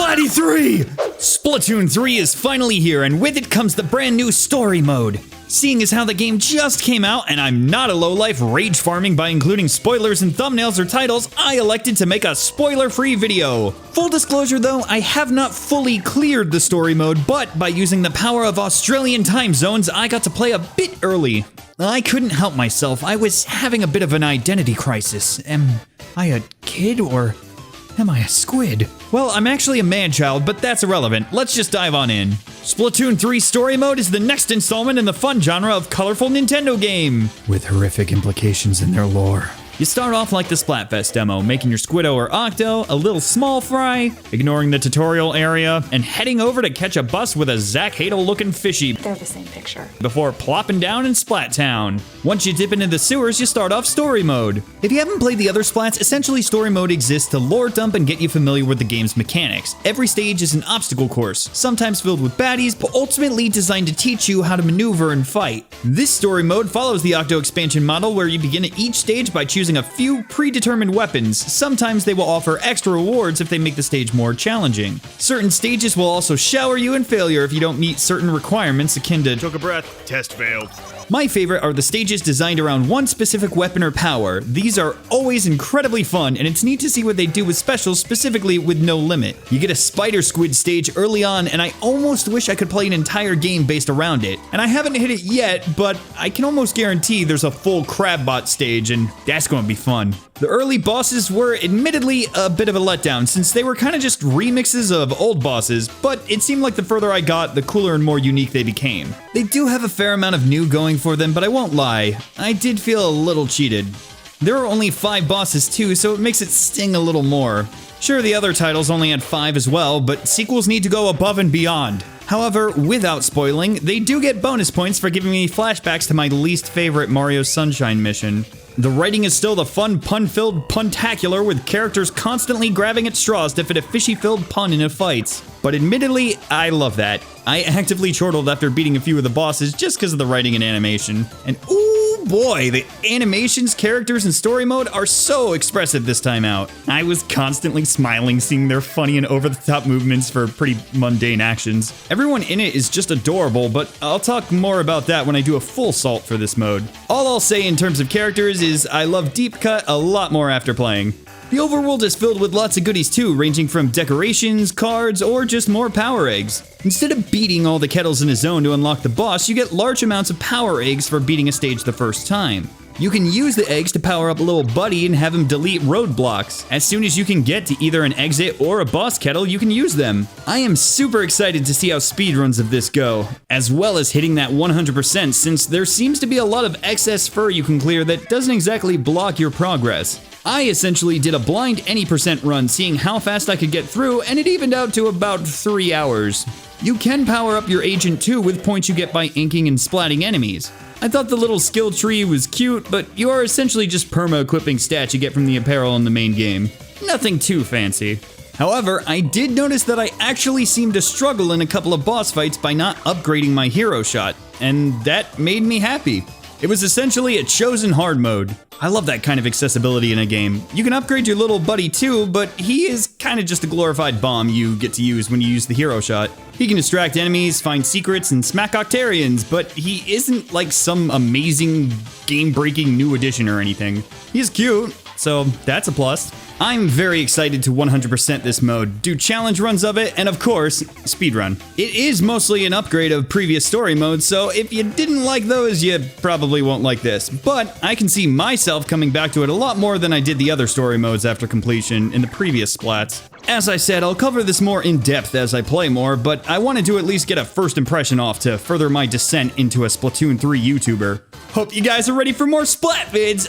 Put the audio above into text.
Splatty 3! Splatoon 3 is finally here, and with it comes the brand new story mode. Seeing as how the game just came out, and I'm not a lowlife rage farming by including spoilers in thumbnails or titles, I elected to make a spoiler-free video. Full disclosure though, I have not fully cleared the story mode, but by using the power of Australian time zones, I got to play a bit early. I couldn't help myself, I was having a bit of an identity crisis. Am I a kid or am I a squid? Well, I'm actually a man-child, but that's irrelevant. Let's just dive on in. Splatoon 3 Story Mode is the next installment in the fun genre of colorful Nintendo game, with horrific implications in their lore. You start off like the Splatfest demo, making your Squiddo or Octo a little small fry, ignoring the tutorial area, and heading over to catch a bus with a Zach Hadel-looking fishy. They're the same picture. Before plopping down in Splat Town. Once you dip into the sewers, you start off Story Mode. If you haven't played the other Splats, essentially Story Mode exists to lore dump and get you familiar with the game's mechanics. Every stage is an obstacle course, sometimes filled with baddies, but ultimately designed to teach you how to maneuver and fight. This Story Mode follows the Octo expansion model, where you begin at each stage by choosing a few predetermined weapons. Sometimes they will offer extra rewards if they make the stage more challenging. Certain stages will also shower you in failure if you don't meet certain requirements, akin to Took a breath, test failed. My favorite are the stages designed around one specific weapon or power. These are always incredibly fun, and it's neat to see what they do with specials, specifically with no limit. You get a spider squid stage early on, and I almost wish I could play an entire game based around it. And I haven't hit it yet, but I can almost guarantee there's a full crabbot stage, and that's going to be fun. The early bosses were admittedly a bit of a letdown, since they were kind of just remixes of old bosses, but it seemed like the further I got, the cooler and more unique they became. They do have a fair amount of new going for them, but I won't lie, I did feel a little cheated. There are only 5 bosses too, so it makes it sting a little more. Sure, the other titles only had 5 as well, but sequels need to go above and beyond. However, without spoiling, they do get bonus points for giving me flashbacks to my least favorite Mario Sunshine mission. The writing is still the fun, pun-filled puntacular, with characters constantly grabbing at straws to fit a fishy-filled pun into fights. But admittedly, I love that. I actively chortled after beating a few of the bosses just because of the writing and animation. And ooh boy, the animations, characters, and story mode are so expressive this time out. I was constantly smiling seeing their funny and over-the-top movements for pretty mundane actions. Everyone in it is just adorable, but I'll talk more about that when I do a full salt for this mode. All I'll say in terms of characters is I love Deep Cut a lot more after playing. The overworld is filled with lots of goodies too, ranging from decorations, cards, or just more power eggs. Instead of beating all the kettles in a zone to unlock the boss, you get large amounts of power eggs for beating a stage the first time. You can use the eggs to power up a little buddy and have him delete roadblocks. As soon as you can get to either an exit or a boss kettle, you can use them. I am super excited to see how speedruns of this go, as well as hitting that 100%, since there seems to be a lot of excess fur you can clear that doesn't exactly block your progress. I essentially did a blind any percent run, seeing how fast I could get through, and it evened out to about 3 hours. You can power up your agent too with points you get by inking and splatting enemies. I thought the little skill tree was cute, but you are essentially just perma-equipping stats you get from the apparel in the main game. Nothing too fancy. However, I did notice that I actually seemed to struggle in a couple of boss fights by not upgrading my hero shot, and that made me happy. It was essentially a chosen hard mode. I love that kind of accessibility in a game. You can upgrade your little buddy too, but he is kind of just a glorified bomb you get to use when you use the hero shot. He can distract enemies, find secrets, and smack Octarians, but he isn't like some amazing game-breaking new addition or anything. He's cute, so that's a plus. I'm very excited to 100% this mode, do challenge runs of it, and of course, speedrun. It is mostly an upgrade of previous story modes, so if you didn't like those, you probably won't like this. But I can see myself coming back to it a lot more than I did the other story modes after completion in the previous Splats. As I said, I'll cover this more in depth as I play more, but I wanted to at least get a first impression off to further my descent into a Splatoon 3 YouTuber. Hope you guys are ready for more Splat vids!